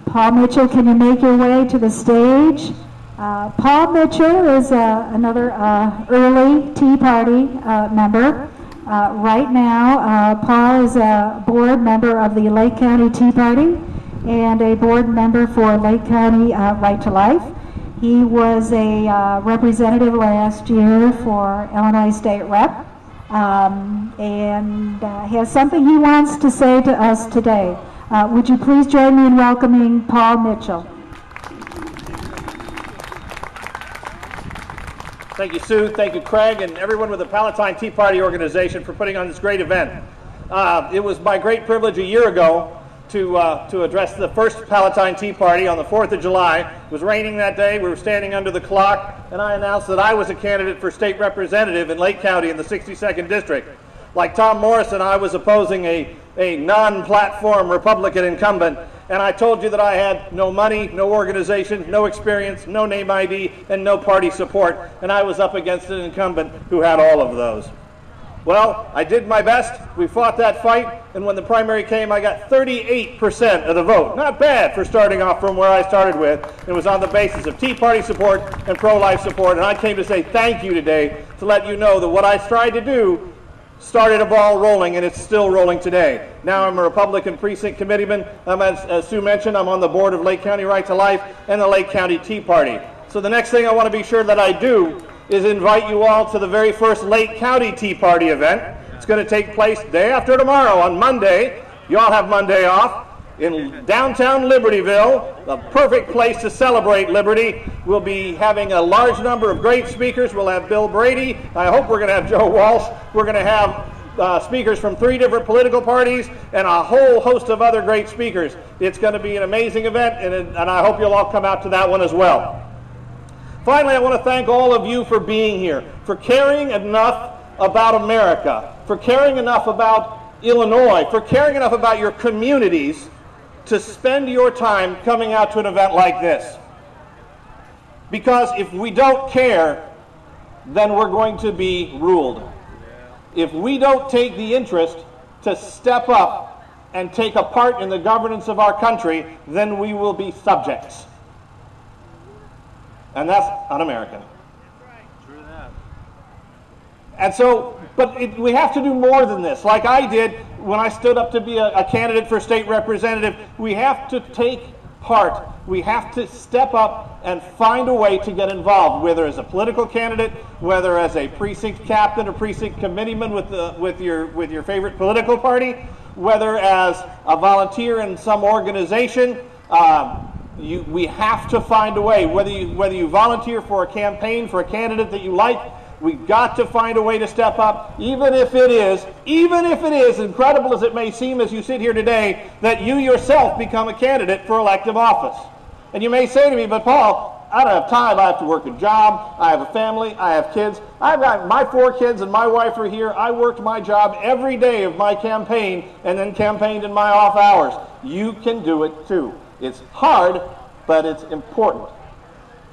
Paul Mitchell, can you make your way to the stage? Paul Mitchell is another early Tea Party member. Right now, Paul is a board member of the Lake County Tea Party and a board member for Lake County Right to Life. He was a representative last year for Illinois State Rep and has something he wants to say to us today. Would you please join me in welcoming Paul Mitchell? Thank you, Sue. Thank you, Craig, and everyone with the Palatine Tea Party organization for putting on this great event. It was my great privilege a year ago to address the first Palatine Tea Party on the 4th of July. It was raining that day. We were standing under the clock, and I announced that I was a candidate for state representative in Lake County in the 62nd District. Like Tom Morrison, I was opposing a non-platform Republican incumbent, and I told you that I had no money, no organization, no experience, no name ID, and no party support, and I was up against an incumbent who had all of those. Well, I did my best. We fought that fight, and when the primary came, I got 38% of the vote. Not bad for starting off from where I started with. It was on the basis of Tea Party support and pro-life support, and I came to say thank you today to let you know that what I tried to do started a ball rolling, and it's still rolling today. Now I'm a Republican precinct committeeman. As Sue mentioned, I'm on the board of Lake County Right to Life and the Lake County Tea Party. So the next thing I want to be sure that I do is invite you all to the very first Lake County Tea Party event. It's going to take place day after tomorrow on Monday. You all have Monday off in downtown Libertyville, the perfect place to celebrate liberty. We'll be having a large number of great speakers. We'll have Bill Brady. I hope we're going to have Joe Walsh. We're going to have speakers from 3 different political parties and a whole host of other great speakers. It's going to be an amazing event, and I hope you'll all come out to that one as well. Finally, I want to thank all of you for being here, for caring enough about America, for caring enough about Illinois, for caring enough about your communities to spend your time coming out to an event like this. Because if we don't care, then we're going to be ruled. If we don't take the interest to step up and take a part in the governance of our country, then we will be subjects. And that's un-American. True that. And so, but we have to do more than this. Like I did when I stood up to be a candidate for state representative, we have to take part. We have to step up and find a way to get involved, whether as a political candidate, whether as a precinct captain or precinct committeeman with your favorite political party, whether as a volunteer in some organization. We have to find a way, whether you volunteer for a campaign for a candidate that you like, we've got to find a way to step up, even if it is, incredible as it may seem as you sit here today, that you yourself become a candidate for elective office. And you may say to me, but Paul, I don't have time. I have to work a job. I have a family. I have kids. I've got my 4 kids and my wife are here. I worked my job every day of my campaign and then campaigned in my off hours. You can do it too. It's hard, but it's important.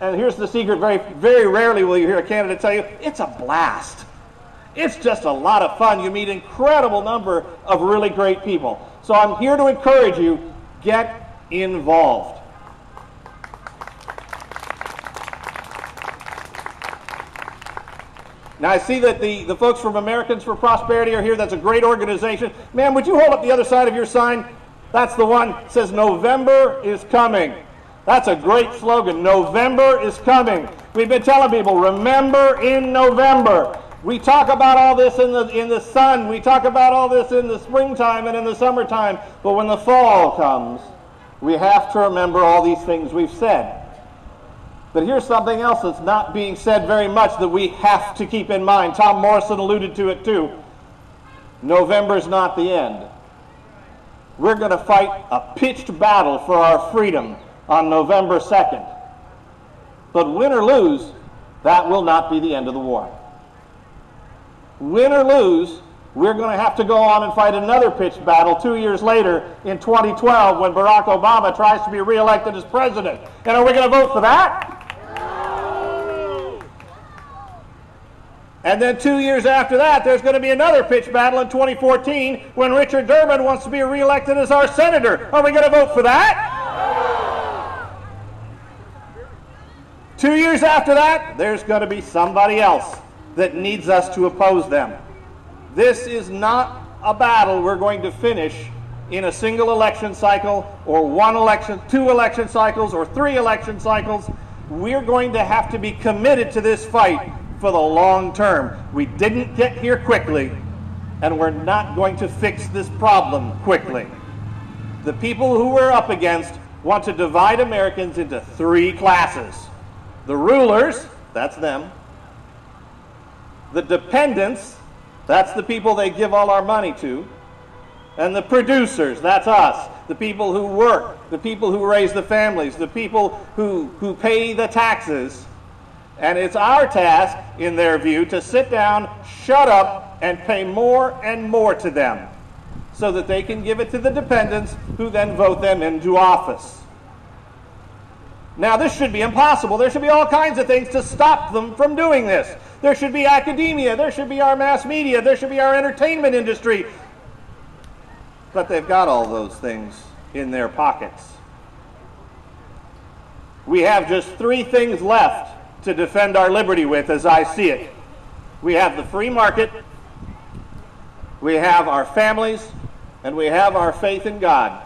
And here's the secret, very, very rarely will you hear a candidate tell you, it's a blast. It's just a lot of fun. You meet an incredible number of really great people. So I'm here to encourage you, get involved. Now I see that the folks from Americans for Prosperity are here. That's a great organization. Ma'am, would you hold up the other side of your sign? That's the one that says November is coming. That's a great slogan. November is coming. We've been telling people, remember in November. We talk about all this in the sun. We talk about all this in the springtime and in the summertime. But when the fall comes, we have to remember all these things we've said. But here's something else that's not being said very much that we have to keep in mind. Tom Morrison alluded to it too. November's not the end. We're going to fight a pitched battle for our freedom on November 2nd. But win or lose, that will not be the end of the war. Win or lose, we're going to have to go on and fight another pitched battle 2 years later in 2012 when Barack Obama tries to be reelected as president. And are we going to vote for that? And then 2 years after that, there's going to be another pitched battle in 2014 when Richard Durbin wants to be reelected as our senator. Are we going to vote for that? 2 years after that, there's going to be somebody else that needs us to oppose them. This is not a battle we're going to finish in a single election cycle, or one election, 2 election cycles, or 3 election cycles. We're going to have to be committed to this fight for the long term. We didn't get here quickly, and we're not going to fix this problem quickly. The people who we're up against want to divide Americans into 3 classes. The rulers, that's them. The dependents, that's the people they give all our money to. And the producers, that's us. The people who work, the people who raise the families, the people who pay the taxes. And it's our task, in their view, to sit down, shut up, and pay more and more to them, so that they can give it to the dependents, who then vote them into office. Now, this should be impossible. There should be all kinds of things to stop them from doing this. There should be academia, there should be our mass media, there should be our entertainment industry. But they've got all those things in their pockets. We have just 3 things left to defend our liberty with, as I see it. We have the free market, we have our families, and we have our faith in God.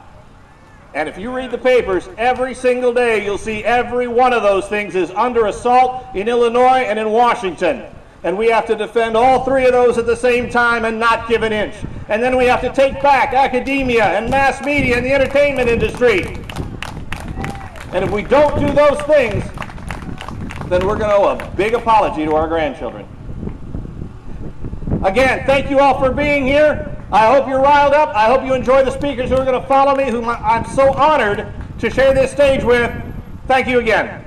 And if you read the papers every single day, you'll see every one of those things is under assault in Illinois and in Washington. And we have to defend all 3 of those at the same time and not give an inch. And then we have to take back academia and mass media and the entertainment industry. And if we don't do those things, then we're going to owe a big apology to our grandchildren. Again, thank you all for being here. I hope you're riled up. I hope you enjoy the speakers who are going to follow me, whom I'm so honored to share this stage with. Thank you again.